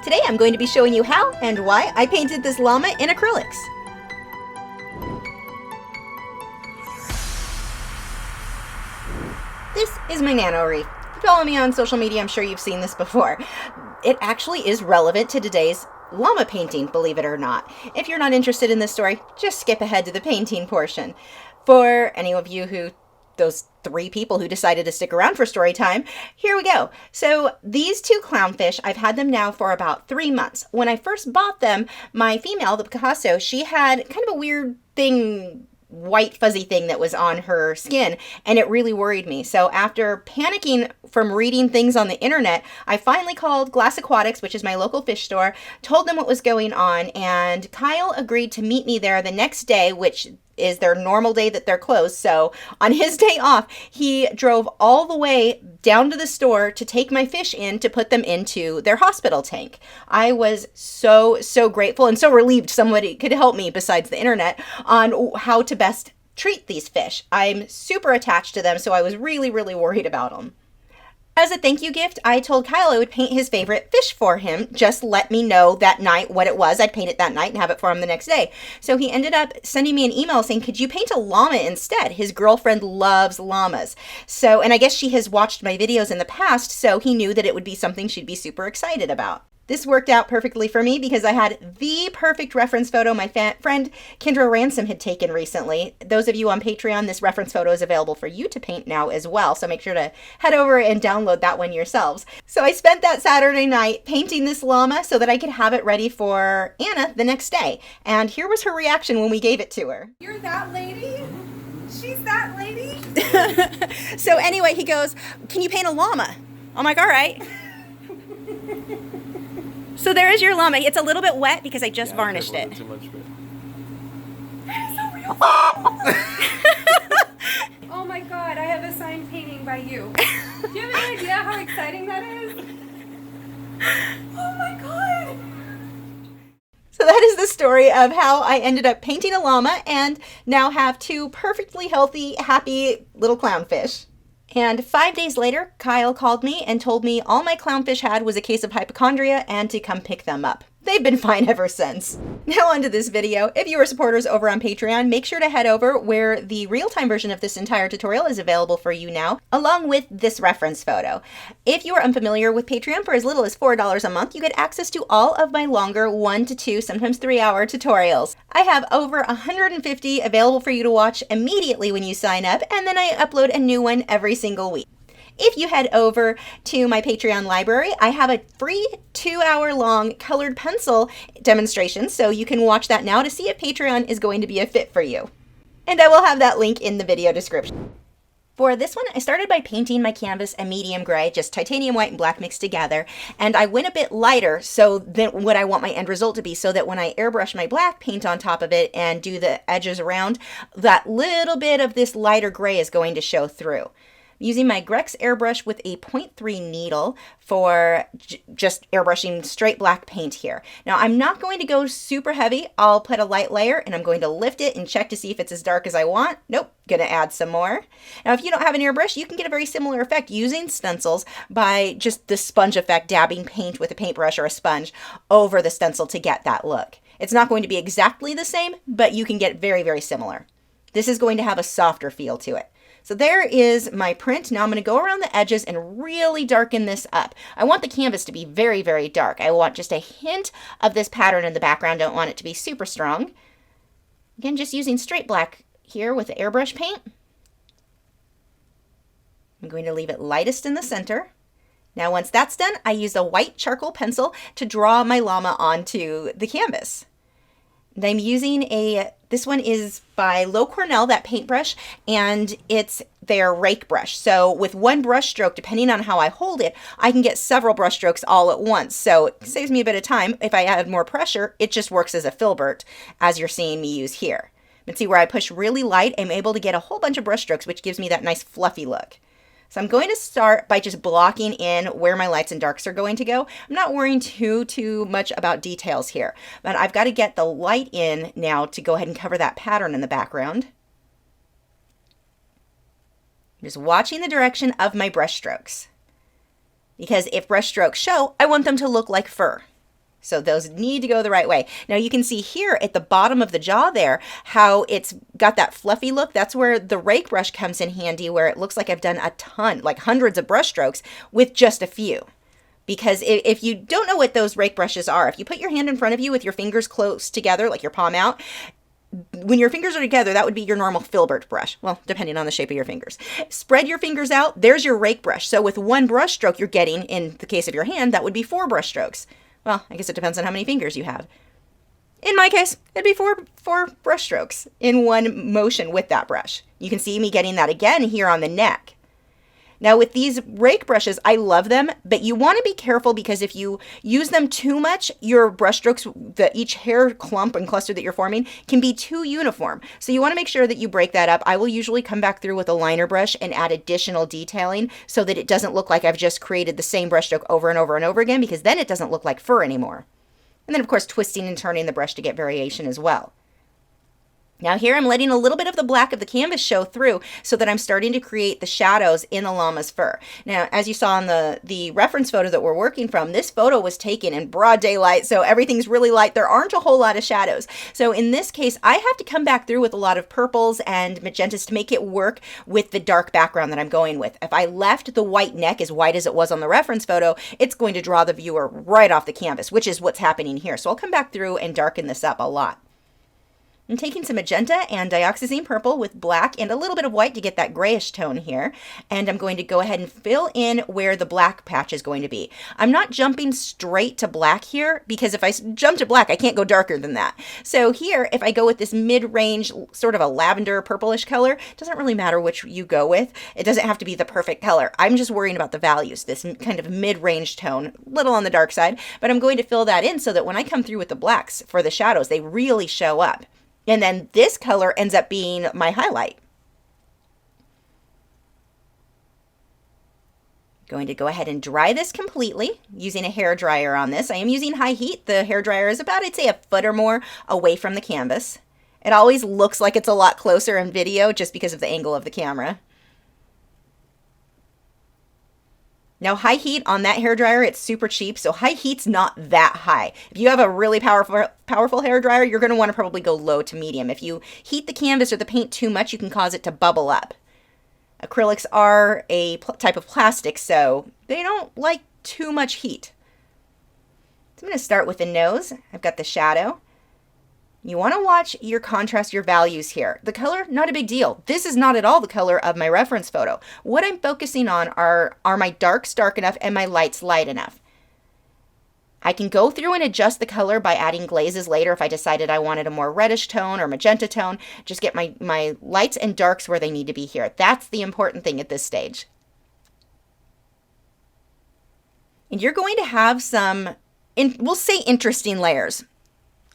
Today I'm going to be showing you how and why I painted this llama in acrylics. This is my nano reef. If you follow me on social media, I'm sure you've seen this before. It actually is relevant to today's llama painting, believe it or not. If you're not interested in this story, just skip ahead to the painting portion. For any of you who, those 3 people who decided to stick around for story time, here we go. So these 2 clownfish, I've had them now for about 3 months. When I first bought them, my female, the Picasso, she had kind of a weird thing, white fuzzy thing that was on her skin, and it really worried me. So after panicking from reading things on the internet, I finally called Glass Aquatics, which is my local fish store, told them what was going on, and Kyle agreed to meet me there the next day, which is their normal day that they're closed. So on his day off, he drove all the way down to the store to take my fish in to put them into their hospital tank. I was so grateful and so relieved somebody could help me besides the internet on how to best treat these fish. I'm super attached to them, so I was really worried about them. As a thank you gift, I told Kyle I would paint his favorite fish for him. Just let me know that night what it was. I'd paint it that night and have it for him the next day. So he ended up sending me an email saying, could you paint a llama instead? His girlfriend loves llamas. So, and I guess she has watched my videos in the past, so he knew that it would be something she'd be super excited about. This worked out perfectly for me because I had the perfect reference photo my friend Kendra Ransom had taken recently. Those of you on Patreon, this reference photo is available for you to paint now as well, so make sure to head over and download that one yourselves. So I spent that Saturday night painting this llama so that I could have it ready for Anna the next day. And here was her reaction when we gave it to her. You're that lady? She's that lady? So anyway, he goes, can you paint a llama? I'm like, all right. So there is your llama. It's a little bit wet because I just varnished it. Too much for it. That is so real. Oh my god, I have a signed painting by you. Do you have any idea how exciting that is? Oh my god. So that is the story of how I ended up painting a llama and now have 2 perfectly healthy, happy little clownfish. And 5 days later, Kyle called me and told me all my clownfish had was a case of hypochondria and to come pick them up. They've been fine ever since. Now on to this video. If you are supporters over on Patreon, make sure to head over where the real-time version of this entire tutorial is available for you now, along with this reference photo. If you are unfamiliar with Patreon, for as little as $4 a month, you get access to all of my longer 1 to 2, sometimes 3-hour tutorials. I have over 150 available for you to watch immediately when you sign up, and then I upload a new one every single week. If you head over to my Patreon library, I have a free 2-hour-long colored pencil demonstration, so you can watch that now to see if Patreon is going to be a fit for you. And I will have that link in the video description. For this one, I started by painting my canvas a medium gray, just titanium white and black mixed together, and I went a bit lighter so than what I want my end result to be, so that when I airbrush my black paint on top of it and do the edges around, that little bit of this lighter gray is going to show through. Using my Grex airbrush with a 0.3 needle for just airbrushing straight black paint here. Now I'm not going to go super heavy. I'll put a light layer and I'm going to lift it and check to see if it's as dark as I want. Nope, gonna add some more. Now if you don't have an airbrush, you can get a very similar effect using stencils by just the sponge effect, dabbing paint with a paintbrush or a sponge over the stencil to get that look. It's not going to be exactly the same, but you can get very similar. This is going to have a softer feel to it. So there is my print. Now I'm going to go around the edges and really darken this up. I want the canvas to be very dark. I want just a hint of this pattern in the background. Don't want it to be super strong. Again, just using straight black here with the airbrush paint. I'm going to leave it lightest in the center. Now once that's done, I use a white charcoal pencil to draw my llama onto the canvas. And I'm using this one is by Loew-Cornell, that paintbrush, and it's their rake brush. So with one brush stroke, depending on how I hold it, I can get several brush strokes all at once. So it saves me a bit of time. If I add more pressure, it just works as a filbert, as you're seeing me use here. And see where I push really light, I'm able to get a whole bunch of brush strokes, which gives me that nice fluffy look. So I'm going to start by just blocking in where my lights and darks are going to go. I'm not worrying too much about details here, but I've got to get the light in now to go ahead and cover that pattern in the background. I'm just watching the direction of my brush strokes, because if brush strokes show, I want them to look like fur. So those need to go the right way. Now you can see here at the bottom of the jaw there how it's got that fluffy look. That's where the rake brush comes in handy, where it looks like I've done a ton, like hundreds of brush strokes with just a few. Because if you don't know what those rake brushes are, if you put your hand in front of you with your fingers close together, like your palm out, when your fingers are together, that would be your normal filbert brush. Well, depending on the shape of your fingers. Spread your fingers out, there's your rake brush. So with one brush stroke you're getting, in the case of your hand, that would be 4 brush strokes. Well, I guess it depends on how many fingers you have. In my case, it'd be four brush strokes in one motion with that brush. You can see me getting that again here on the neck. Now with these rake brushes, I love them, but you want to be careful because if you use them too much, your brush strokes, each hair clump and cluster that you're forming can be too uniform. So you want to make sure that you break that up. I will usually come back through with a liner brush and add additional detailing so that it doesn't look like I've just created the same brush stroke over and over and over again, because then it doesn't look like fur anymore. And then of course twisting and turning the brush to get variation as well. Now here I'm letting a little bit of the black of the canvas show through so that I'm starting to create the shadows in the llama's fur. Now, as you saw in the reference photo that we're working from, this photo was taken in broad daylight, so everything's really light. There aren't a whole lot of shadows. So in this case, I have to come back through with a lot of purples and magentas to make it work with the dark background that I'm going with. If I left the white neck as white as it was on the reference photo, it's going to draw the viewer right off the canvas, which is what's happening here. So I'll come back through and darken this up a lot. I'm taking some magenta and dioxazine purple with black and a little bit of white to get that grayish tone here. And I'm going to go ahead and fill in where the black patch is going to be. I'm not jumping straight to black here because if I jump to black, I can't go darker than that. So here, if I go with this mid-range, sort of a lavender purplish color, it doesn't really matter which you go with. It doesn't have to be the perfect color. I'm just worrying about the values, this kind of mid-range tone, little on the dark side, but I'm going to fill that in so that when I come through with the blacks for the shadows, they really show up. And then this color ends up being my highlight. Going to go ahead and dry this completely using a hair dryer on this. I am using high heat. The hair dryer is about, I'd say, a foot or more away from the canvas. It always looks like it's a lot closer in video just because of the angle of the camera. Now high heat on that hair dryer, it's super cheap, so high heat's not that high. If you have a really powerful hair dryer, you're going to want to probably go low to medium. If you heat the canvas or the paint too much, you can cause it to bubble up. Acrylics are a type of plastic, so they don't like too much heat. So I'm going to start with the nose. I've got the shadow. You want to watch your contrast, your values here. The color, not a big deal. This is not at all the color of my reference photo. What I'm focusing on are my darks dark enough and my lights light enough. I can go through and adjust the color by adding glazes later if I decided I wanted a more reddish tone or magenta tone. Just get my lights and darks where they need to be here. That's the important thing at this stage. And you're going to have some, we'll say interesting layers,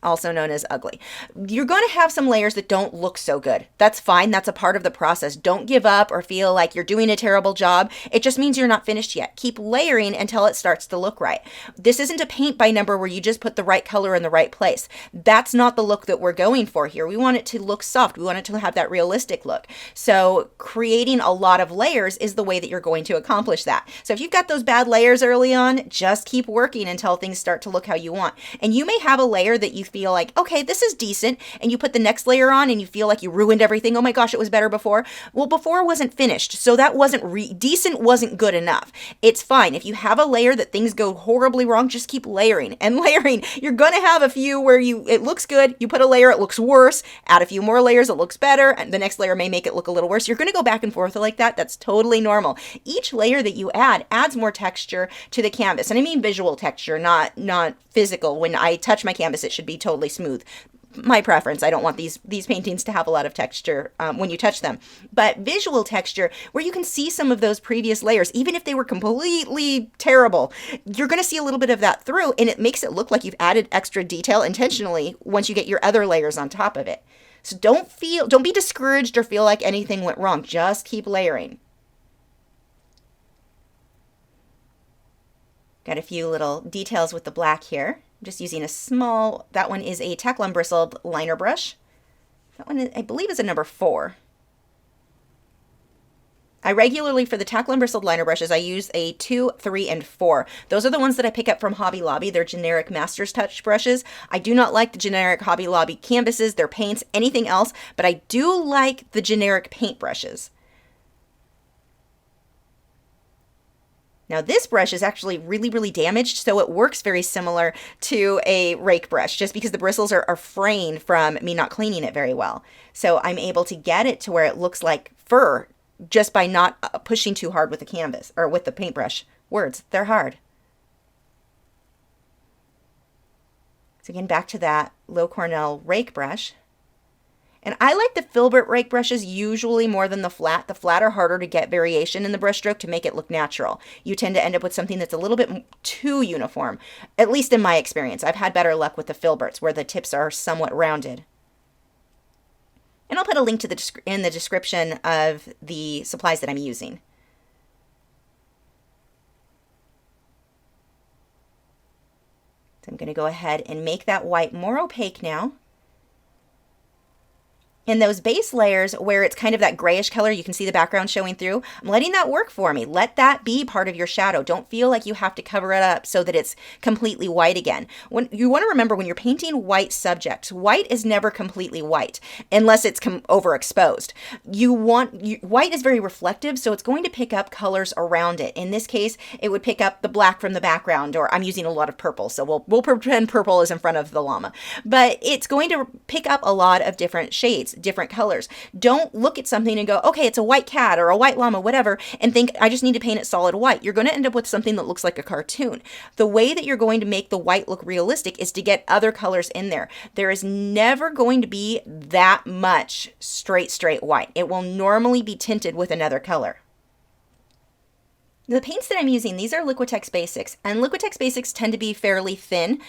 also known as ugly. You're going to have some layers that don't look so good. That's fine. That's a part of the process. Don't give up or feel like you're doing a terrible job. It just means you're not finished yet. Keep layering until it starts to look right. This isn't a paint by number where you just put the right color in the right place. That's not the look that we're going for here. We want it to look soft. We want it to have that realistic look. So creating a lot of layers is the way that you're going to accomplish that. So if you've got those bad layers early on, just keep working until things start to look how you want. And you may have a layer that you feel like, okay, this is decent, and you put the next layer on and you feel like you ruined everything. Oh my gosh, it was better before. Well, before wasn't finished, so that wasn't decent wasn't good enough. It's fine. If you have a layer that things go horribly wrong, just keep layering and layering. You're going to have a few where it looks good, you put a layer, it looks worse, add a few more layers, it looks better, and the next layer may make it look a little worse. You're going to go back and forth like that. That's totally normal. Each layer that you add adds more texture to the canvas, and I mean visual texture, not physical. When I touch my canvas, it should be totally smooth. My preference. I don't want these paintings to have a lot of texture when you touch them. But visual texture, where you can see some of those previous layers, even if they were completely terrible, you're going to see a little bit of that through, and it makes it look like you've added extra detail intentionally once you get your other layers on top of it. So don't be discouraged or feel like anything went wrong. Just keep layering. Got a few little details with the black here. I'm just using a small, that one is a Teclum bristled liner brush. That one, I believe, is a number 4. I regularly, for the tackle and bristled liner brushes, I use a 2, 3, and 4. Those are the ones that I pick up from Hobby Lobby. They're generic Master's Touch brushes. I do not like the generic Hobby Lobby canvases, their paints, anything else, but I do like the generic paint brushes. Now this brush is actually really, really damaged, so it works very similar to a rake brush, just because the bristles are fraying from me not cleaning it very well. So I'm able to get it to where it looks like fur just by not pushing too hard with the canvas, or with the paintbrush. Words, they're hard. So again, back to that Loew-Cornell rake brush. And I like the Filbert rake brushes usually more than the flat. The flat are harder to get variation in the brush stroke to make it look natural. You tend to end up with something that's a little bit too uniform, at least in my experience. I've had better luck with the Filberts where the tips are somewhat rounded. And I'll put a link to in the description of the supplies that I'm using. So I'm going to go ahead and make that white more opaque now. In those base layers where it's kind of that grayish color, you can see the background showing through, I'm letting that work for me. Let that be part of your shadow. Don't feel like you have to cover it up so that it's completely white again. When you want to remember, when you're painting white subjects, white is never completely white unless it's overexposed. White is very reflective, so it's going to pick up colors around it. In this case, it would pick up the black from the background, or I'm using a lot of purple, so we'll pretend purple is in front of the llama. But it's going to pick up a lot of different shades, different colors. Don't look at something and go, okay, it's a white cat or a white llama, whatever, and think I just need to paint it solid white. You're going to end up with something that looks like a cartoon. The way that you're going to make the white look realistic is to get other colors in there. There is never going to be that much straight white. It will normally be tinted with another color. The paints that I'm using, these are Liquitex Basics, and Liquitex Basics tend to be fairly thin,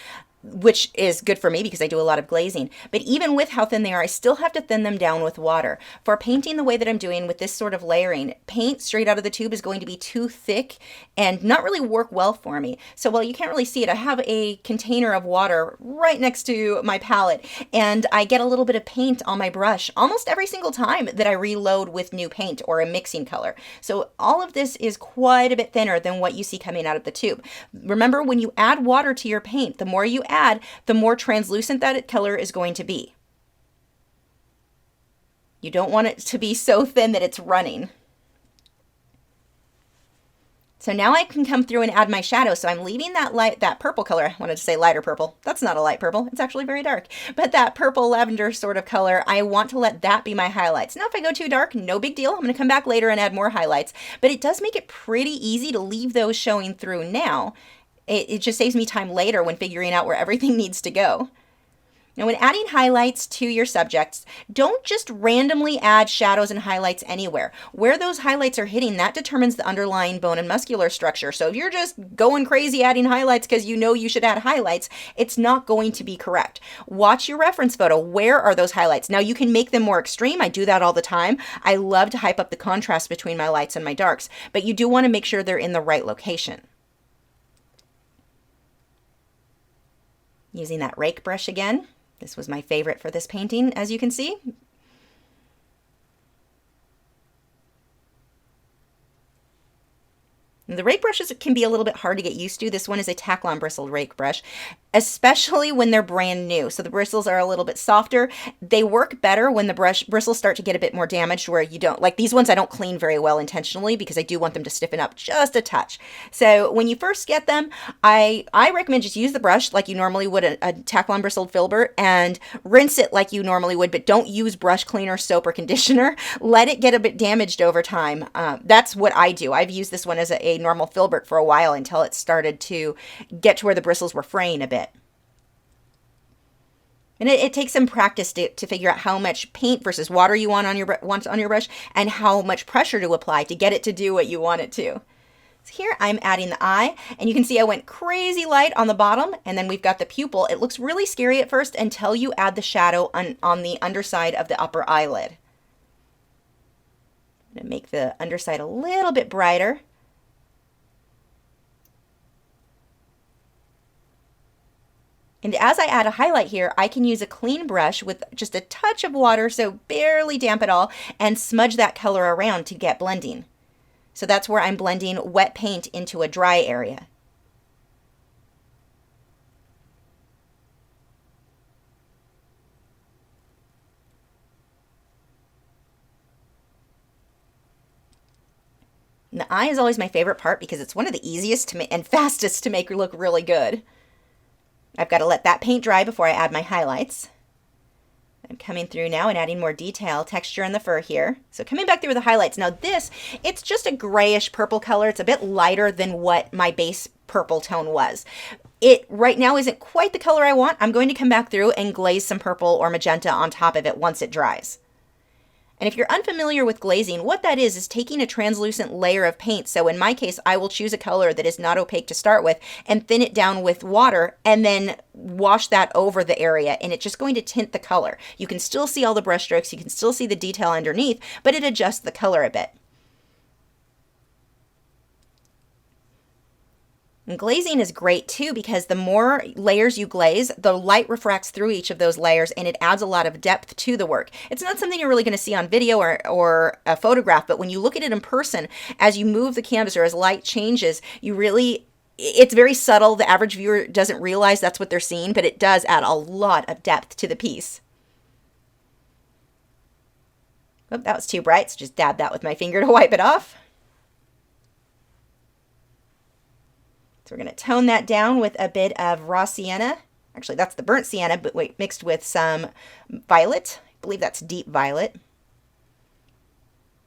which is good for me because I do a lot of glazing. But even with how thin they are, I still have to thin them down with water. For painting the way that I'm doing with this sort of layering, paint straight out of the tube is going to be too thick and not really work well for me. So while you can't really see it, I have a container of water right next to my palette, and I get a little bit of paint on my brush almost every single time that I reload with new paint or a mixing color. So all of this is quite a bit thinner than what you see coming out of the tube. Remember, when you add water to your paint, the more you add, the more translucent that color is going to be. You don't want it to be so thin that it's running. So now I can come through and add my shadow. So I'm leaving that purple color. I wanted to say lighter purple. That's not a light purple. It's actually very dark. But that purple lavender sort of color, I want to let that be my highlights. Now if I go too dark, no big deal. I'm going to come back later and add more highlights. But it does make it pretty easy to leave those showing through now. It just saves me time later when figuring out where everything needs to go. Now, when adding highlights to your subjects, don't just randomly add shadows and highlights anywhere. Where those highlights are hitting, that determines the underlying bone and muscular structure. So if you're just going crazy adding highlights because you know you should add highlights, it's not going to be correct. Watch your reference photo. Where are those highlights? Now, you can make them more extreme. I do that all the time. I love to hype up the contrast between my lights and my darks, but you do want to make sure they're in the right location. Using that rake brush again. This was my favorite for this painting, as you can see. The rake brushes can be a little bit hard to get used to. This one is a tack-on bristled rake brush, especially when they're brand new. So the bristles are a little bit softer. They work better when the bristles start to get a bit more damaged, where you don't, like these ones I don't clean very well intentionally because I do want them to stiffen up just a touch. So when you first get them, I recommend just use the brush like you normally would a tack-on bristled filbert and rinse it like you normally would, but don't use brush cleaner, soap, or conditioner. Let it get a bit damaged over time. That's what I do. I've used this one as a normal filbert for a while until it started to get to where the bristles were fraying a bit. And it takes some practice to figure out how much paint versus water you want on your brush and how much pressure to apply to get it to do what you want it to. So here I'm adding the eye, and you can see I went crazy light on the bottom, and then we've got the pupil. It looks really scary at first until you add the shadow on the underside of the upper eyelid. I'm going to make the underside a little bit brighter. And as I add a highlight here, I can use a clean brush with just a touch of water, so barely damp at all, and smudge that color around to get blending. So that's where I'm blending wet paint into a dry area. And the eye is always my favorite part because it's one of the easiest to and fastest to make look really good. I've got to let that paint dry before I add my highlights. I'm coming through now and adding more detail, texture in the fur here. So coming back through with the highlights. Now this, it's just a grayish purple color. It's a bit lighter than what my base purple tone was. It right now isn't quite the color I want. I'm going to come back through and glaze some purple or magenta on top of it once it dries. And if you're unfamiliar with glazing, what that is taking a translucent layer of paint. So in my case, I will choose a color that is not opaque to start with and thin it down with water and then wash that over the area, and it's just going to tint the color. You can still see all the brush strokes, you can still see the detail underneath, but it adjusts the color a bit. And glazing is great too because the more layers you glaze, the light refracts through each of those layers and it adds a lot of depth to the work. It's not something you're really going to see on video or a photograph, but when you look at it in person, as you move the canvas or as light changes, it's very subtle. The average viewer doesn't realize that's what they're seeing, but it does add a lot of depth to the piece. Oh, that was too bright, so just dab that with my finger to wipe it off. So we're going to tone that down with a bit of raw sienna. Actually, that's the burnt sienna, but wait, mixed with some violet. I believe that's deep violet.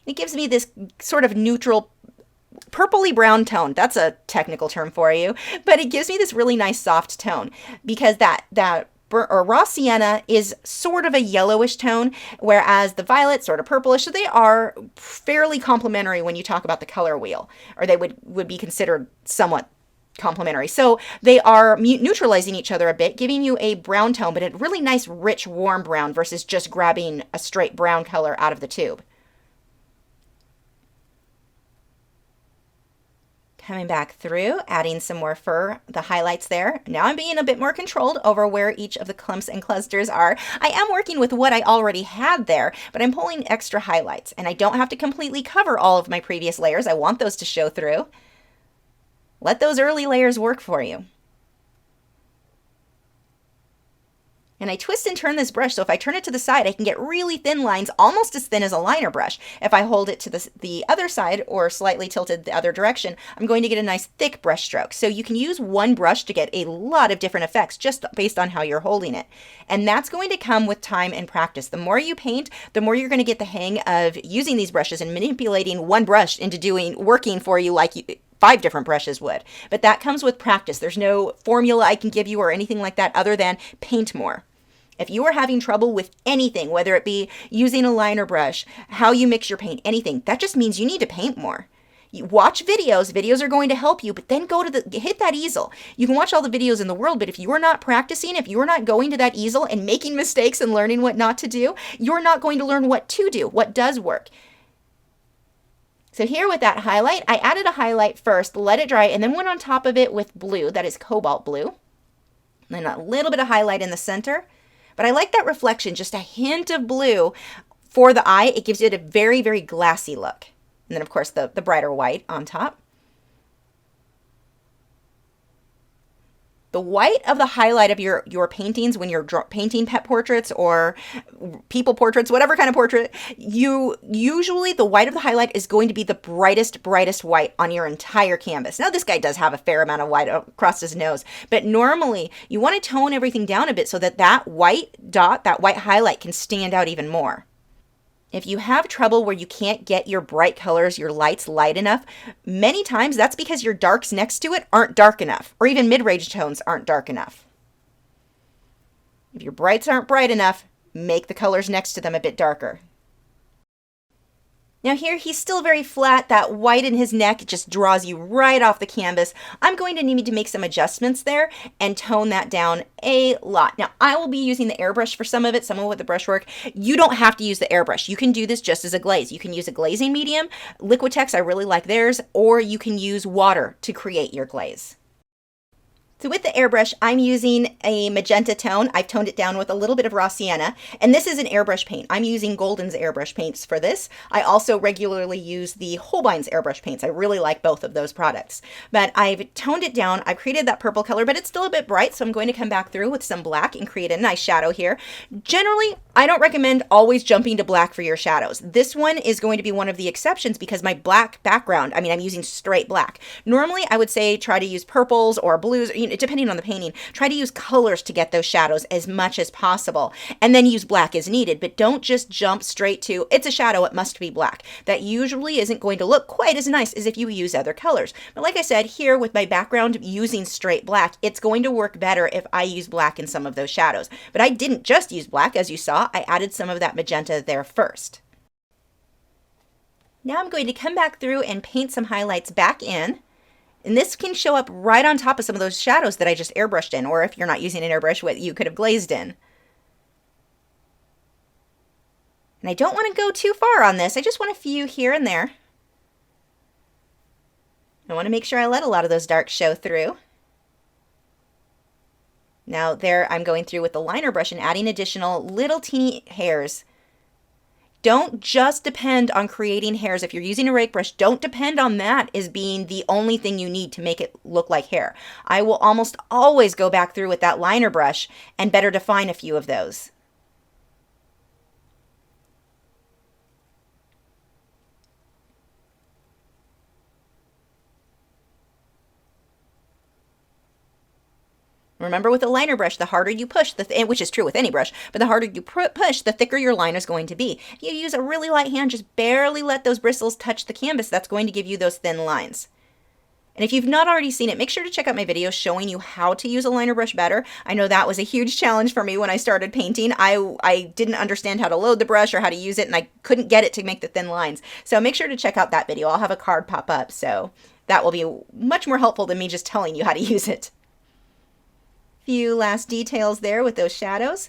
It gives me this sort of neutral purpley brown tone. That's a technical term for you, but it gives me this really nice soft tone because that raw sienna is sort of a yellowish tone, whereas the violet sort of purplish. So they are fairly complementary when you talk about the color wheel, or they would be considered somewhat complementary. So they are neutralizing each other a bit, giving you a brown tone, but a really nice, rich, warm brown versus just grabbing a straight brown color out of the tube. Coming back through, adding some more fur, the highlights there. Now I'm being a bit more controlled over where each of the clumps and clusters are. I am working with what I already had there, but I'm pulling extra highlights, and I don't have to completely cover all of my previous layers. I want those to show through. Let those early layers work for you. And I twist and turn this brush, so if I turn it to the side, I can get really thin lines, almost as thin as a liner brush. If I hold it to the other side or slightly tilted the other direction, I'm going to get a nice thick brush stroke. So you can use one brush to get a lot of different effects just based on how you're holding it. And that's going to come with time and practice. The more you paint, the more you're going to get the hang of using these brushes and manipulating one brush into working for you like 5 different brushes would. But that comes with practice. There's no formula I can give you or anything like that other than paint more. If you are having trouble with anything, whether it be using a liner brush, how you mix your paint, anything, that just means you need to paint more. You watch videos. Videos are going to help you, but then hit that easel. You can watch all the videos in the world, but if you are not practicing, if you are not going to that easel and making mistakes and learning what not to do, you're not going to learn what to do, what does work. So here with that highlight, I added a highlight first, let it dry, and then went on top of it with blue, that is cobalt blue. And then a little bit of highlight in the center. But I like that reflection, just a hint of blue for the eye. It gives it a very, very glassy look. And then, of course, the brighter white on top. The white of the highlight of your paintings when you're painting pet portraits or people portraits, whatever kind of portrait, usually the white of the highlight is going to be the brightest white on your entire canvas. Now this guy does have a fair amount of white across his nose, but normally you want to tone everything down a bit so that white dot, that white highlight can stand out even more. If you have trouble where you can't get your bright colors, your lights light enough, many times that's because your darks next to it aren't dark enough, or even mid-range tones aren't dark enough. If your brights aren't bright enough, make the colors next to them a bit darker. Now here, he's still very flat. That white in his neck just draws you right off the canvas. I'm going to need to make some adjustments there and tone that down a lot. Now, I will be using the airbrush for some of it, some of it with the brushwork. You don't have to use the airbrush. You can do this just as a glaze. You can use a glazing medium. Liquitex, I really like theirs, or you can use water to create your glaze. So with the airbrush, I'm using a magenta tone. I've toned it down with a little bit of raw sienna, and this is an airbrush paint. I'm using Golden's airbrush paints for this. I also regularly use the Holbein's airbrush paints. I really like both of those products. But I've toned it down. I've created that purple color, but it's still a bit bright, so I'm going to come back through with some black and create a nice shadow here. Generally, I don't recommend always jumping to black for your shadows. This one is going to be one of the exceptions because my black background, I'm using straight black. Normally, I would say try to use purples or blues, depending on the painting, try to use colors to get those shadows as much as possible, and then use black as needed, but don't just jump straight to, it's a shadow, it must be black. That usually isn't going to look quite as nice as if you use other colors. But like I said, here with my background using straight black, it's going to work better if I use black in some of those shadows. But I didn't just use black, as you saw, I added some of that magenta there first. Now I'm going to come back through and paint some highlights back in. And this can show up right on top of some of those shadows that I just airbrushed in, or if you're not using an airbrush, what you could have glazed in. And I don't want to go too far on this. I just want a few here and there. I want to make sure I let a lot of those darks show through. Now there I'm going through with the liner brush and adding additional little teeny hairs. Don't just depend on creating hairs. If you're using a rake brush, don't depend on that as being the only thing you need to make it look like hair. I will almost always go back through with that liner brush and better define a few of those. Remember, with a liner brush, the harder you push, which is true with any brush, but the harder you push, the thicker your liner is going to be. If you use a really light hand, just barely let those bristles touch the canvas, that's going to give you those thin lines. And if you've not already seen it, make sure to check out my video showing you how to use a liner brush better. I know that was a huge challenge for me when I started painting. I didn't understand how to load the brush or how to use it, and I couldn't get it to make the thin lines. So make sure to check out that video. I'll have a card pop up, so that will be much more helpful than me just telling you how to use it. Few last details there with those shadows.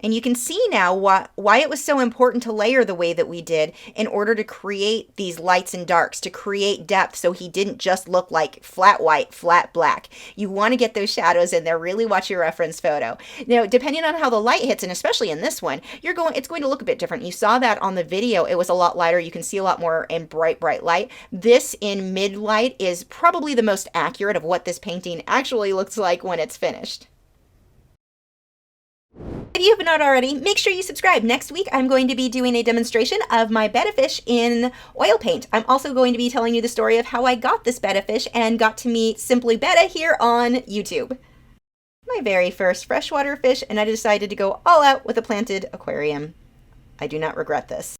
And you can see now why it was so important to layer the way that we did in order to create these lights and darks, to create depth so he didn't just look like flat white, flat black. You want to get those shadows in there. Really watch your reference photo. Now, depending on how the light hits, and especially in this one, it's going to look a bit different. You saw that on the video. It was a lot lighter. You can see a lot more in bright, bright light. This in mid light is probably the most accurate of what this painting actually looks like when it's finished. If you have not already, make sure you subscribe. Next week, I'm going to be doing a demonstration of my betta fish in oil paint. I'm also going to be telling you the story of how I got this betta fish and got to meet Simply Betta here on YouTube. My very first freshwater fish, and I decided to go all out with a planted aquarium. I do not regret this.